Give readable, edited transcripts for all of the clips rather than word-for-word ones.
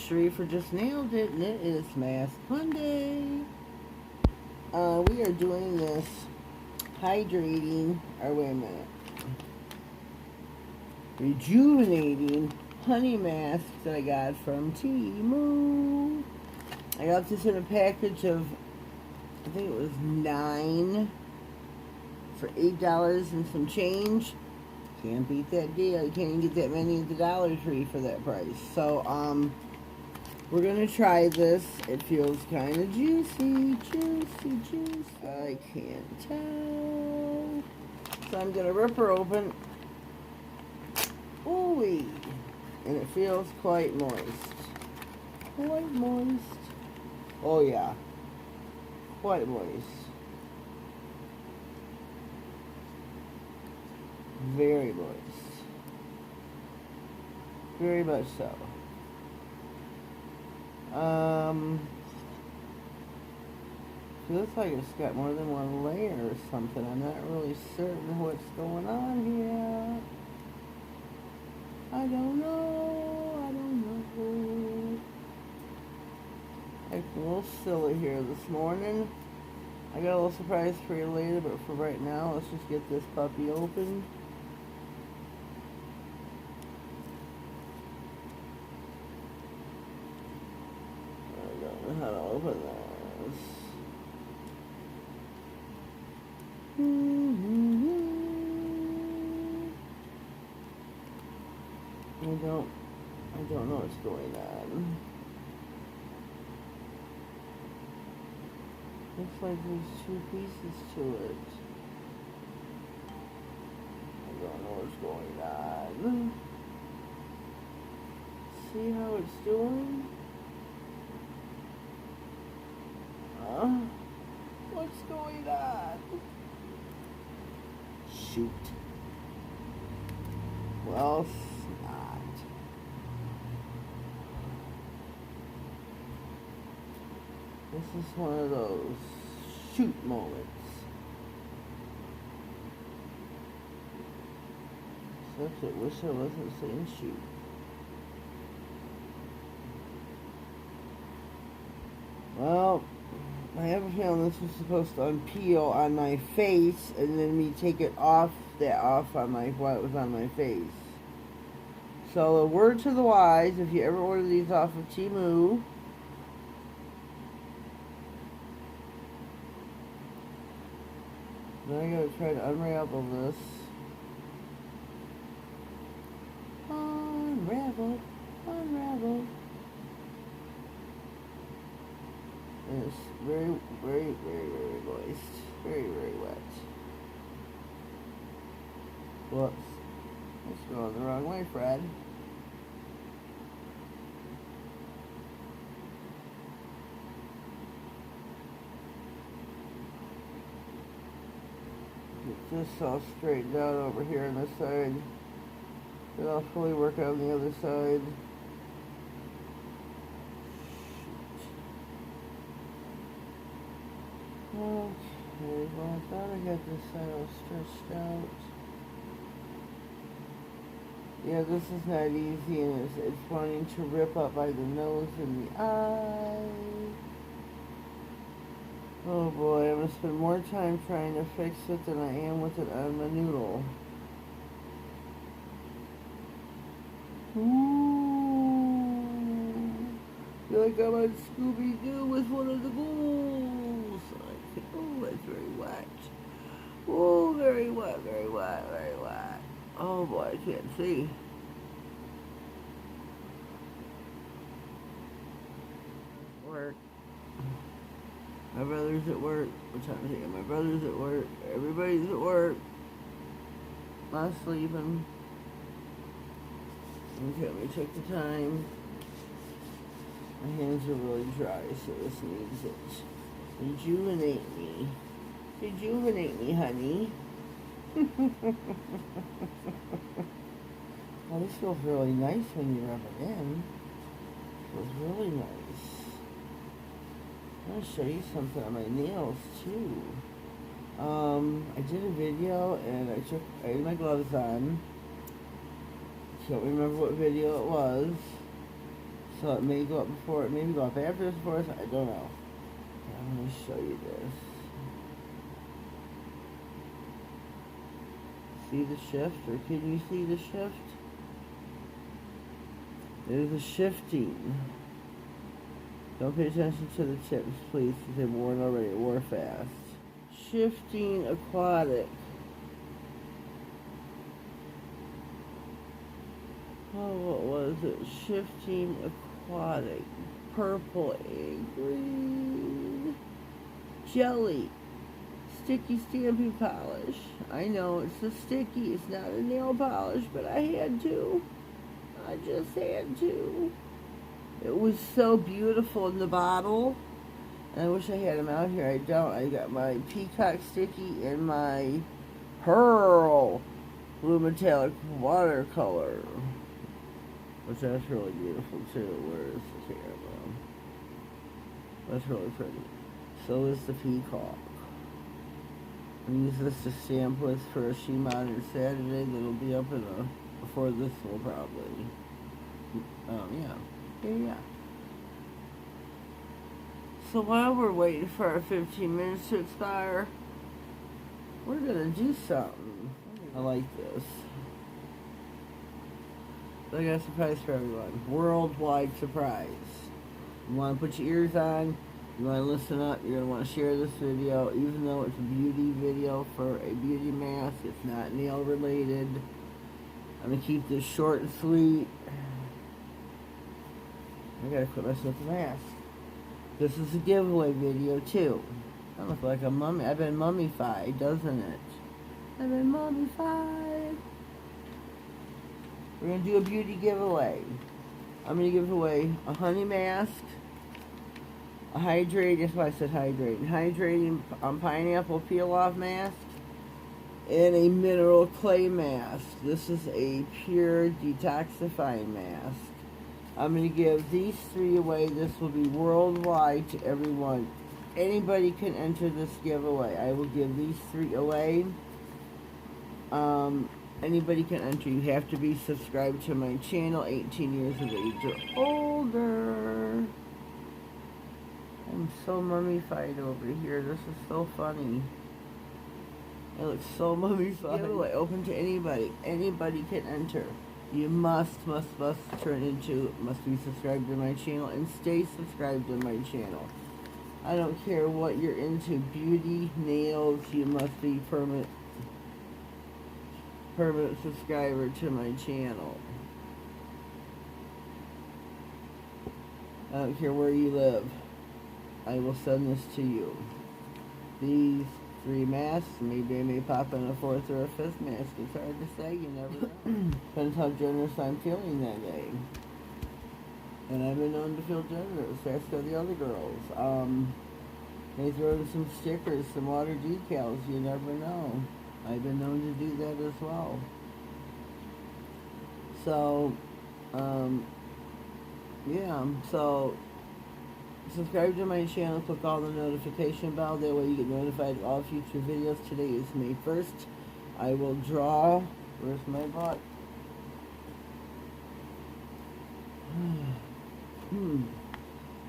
Sheree for Just Nailed It, and it is Mask Monday. We are doing this hydrating, or wait a minute, rejuvenating honey mask that I got from Temu. I got this in a package of, I think it was 9 for $8 and some change. Can't beat that deal. You can't even get that many at the Dollar Tree for that price. So, we're going to try this. It feels kind of juicy. I can't tell. So I'm going to rip her open. Ooh-wee. And it feels quite moist. Quite moist. Oh, yeah. Quite moist. Very moist. Very much so. Feels like it's got more than one layer or something. I'm not really certain what's going on here. I don't know. I'm a little silly here this morning. I got a little surprise for you later, but for right now, let's just get this puppy open. I don't know how to open this. I don't know what's going on. Looks like there's 2 pieces to it. I don't know what's going on. See how it's doing? What's going on? Shoot. Well, snot. This is one of those shoot moments. Except I wish I wasn't saying shoot. Well, I have a feeling this was supposed to unpeel on my face and then me take it off on my, while it was on my face. So a word to the wise, if you ever order these off of Temu, then I gotta try to unravel this. Unravel. And it's very moist. Very wet. Whoops. It's going the wrong way, Fred. Get this all straightened out over here on this side. Then I'll fully work on the other side. Okay, well I thought I got this side all stretched out. Yeah, this is not easy, and it's wanting to rip up by the nose and the eye. Oh boy, I'm going to spend more time trying to fix it than I am with it on my noodle. Ooh. I feel like I'm on Scooby-Doo with one of the ghouls. Oh, that's very wet. Oh, very wet. Oh boy, I can't see. Work. My brother's at work. What time is it? My brother's at work. Everybody's at work. Not sleeping. Okay, let me check the time. My hands are really dry, so this needs it. Rejuvenate me. Rejuvenate me, honey. Well, this feels really nice when you rub it in. It feels really nice. I'm going to show you something on my nails, too. I did a video, and I had my gloves on. Can't remember what video it was. So it may go up before, it may go up after this for us, I don't know. I'm going to show you this. See the shift, or can you see the shift? There's a shifting. Don't pay attention to the tips, please, because they've worn already. It wore fast. Shifting aquatic. Oh, what was it? Shifting aquatic. Purple and green. Jelly. Sticky stamping polish. I know it's a sticky. It's not a nail polish, but I had to. I just had to. It was so beautiful in the bottle. And I wish I had them out here. I don't. I got my peacock sticky and my pearl blue metallic watercolor, which that's really beautiful too. Where is the camera? That's really pretty. So is the peacock. I use this to stamp with for a She Modern Saturday that'll be up in before this will probably. Yeah. So while we're waiting for our 15 minutes to expire, we're gonna do something. I like this. I got a surprise for everyone. Worldwide surprise. You want to put your ears on, you want to listen up, you're going to want to share this video, even though it's a beauty video for a beauty mask. It's not nail related. I'm going to keep this short and sweet. I got to quit messing with the mask. This is a giveaway video too. I look like a mummy. I've been mummified, doesn't it? I've been mummified. We're going to do a beauty giveaway. I'm going to give away a honey mask, a hydrating, that's why I said hydrating pineapple peel-off mask, and a mineral clay mask. This is a pure detoxifying mask. I'm going to give these 3 away. This will be worldwide to everyone. Anybody can enter this giveaway. I will give these 3 away. Anybody can enter. You have to be subscribed to my channel, 18 years of age or older. I'm so mummified over here. This is so funny. I look so mummified. Giveaway open to anybody. Anybody can enter. You must turn into, must be subscribed to my channel and stay subscribed to my channel. I don't care what you're into. Beauty, nails, you must be permanent subscriber to my channel. I don't care where you live. I will send this to you. These 3 masks, maybe I may pop in a 4th or a 5th mask. It's hard to say, you never know. Depends how generous I'm feeling that day. And I've been known to feel generous. Ask all the other girls. They throw in some stickers, some water decals, you never know. I've been known to do that as well. So, yeah, so subscribe to my channel, click all the notification bell, that way you get notified of all future videos. Today is May 1st. I will draw, where's my bot?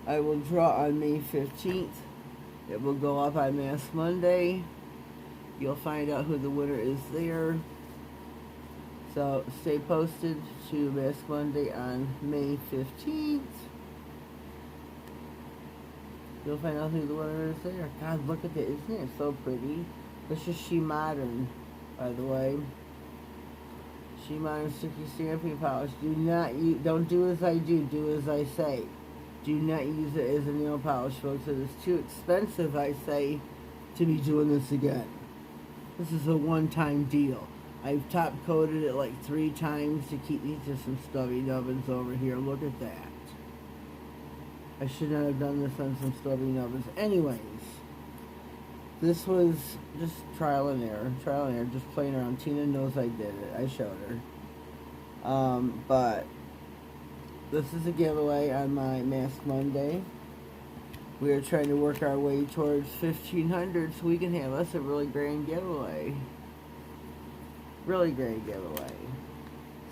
I will draw on May 15th. It will go up on Mask Monday. You'll find out who the winner is there. So stay posted to Mask Monday on May 15th. You'll find out who the winner is there. God, look at that. Isn't it so pretty? This is She Modern, by the way. She Modern Sticky Stamping Polish. Don't do as I do. Do as I say. Do not use it as a nail polish, folks. It is too expensive, I say, to be doing this again. This is a one-time deal. I've top coated it like 3 times to keep these to some stubby nubbins over here. Look at that. I should not have done this on some stubby nubbins. Anyways, this was just trial and error, just playing around. Tina knows I did it. I showed her. But this is a giveaway on my Mask Monday. We are trying to work our way towards 1,500 so we can have us a really grand giveaway. Really great giveaway.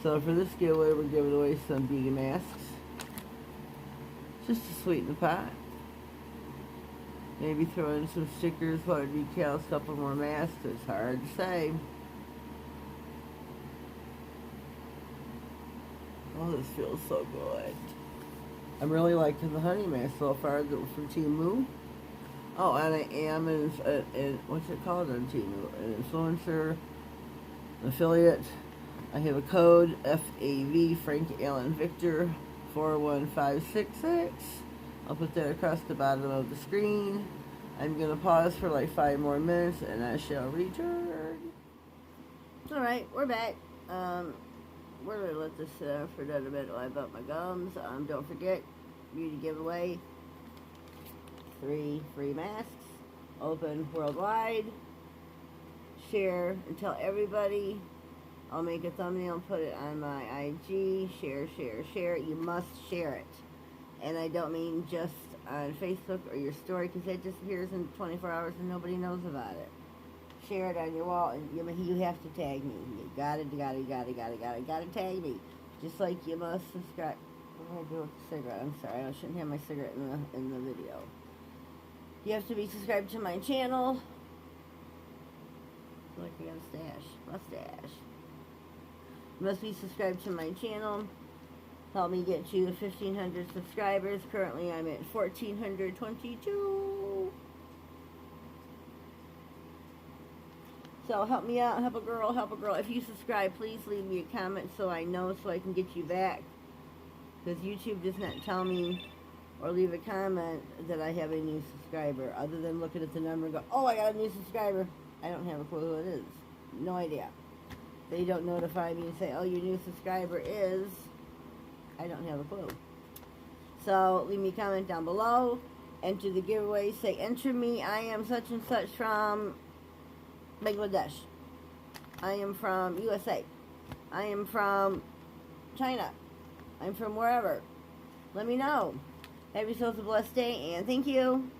So for this giveaway, we're giving away some beauty masks. just to sweeten the pot. Maybe throw in some stickers, water decals, a couple more masks. It's hard to say. Oh, this feels so good. I'm really liking the honey mask so far from Temu. Oh, and I am what's it called on Temu? An influencer, affiliate. I have a code FAV Frank Allen Victor 41566. I'll put that across the bottom of the screen. I'm going to pause for like 5 more minutes and I shall return. Alright, we're back. We're going to let this for another minute while I bump my gums. Don't forget, beauty giveaway. 3 free masks. Open worldwide. Share and tell everybody. I'll make a thumbnail and put it on my IG. Share, share, share. You must share it. And I don't mean just on Facebook or your story, because that disappears in 24 hours and nobody knows about it. Share it on your wall, and you have to tag me. You gotta tag me. Just like you must subscribe. What do I do with the cigarette? I'm sorry, I shouldn't have my cigarette in the video. You have to be subscribed to my channel. I feel like I got a mustache. You must be subscribed to my channel. Help me get to 1,500 subscribers. Currently, I'm at 1,422. So help me out. Help a girl. Help a girl. If you subscribe, please leave me a comment so I know, so I can get you back. Because YouTube does not tell me or leave a comment that I have a new subscriber, other than looking at the number and go, oh, I got a new subscriber. I don't have a clue who it is. No idea. They don't notify me and say, oh, your new subscriber is... I don't have a clue. So leave me a comment down below. Enter the giveaway. Say, enter me. I am such and such from Bangladesh. I am from USA. I am from China. I'm from wherever. Let me know. Have yourselves a blessed day, and thank you.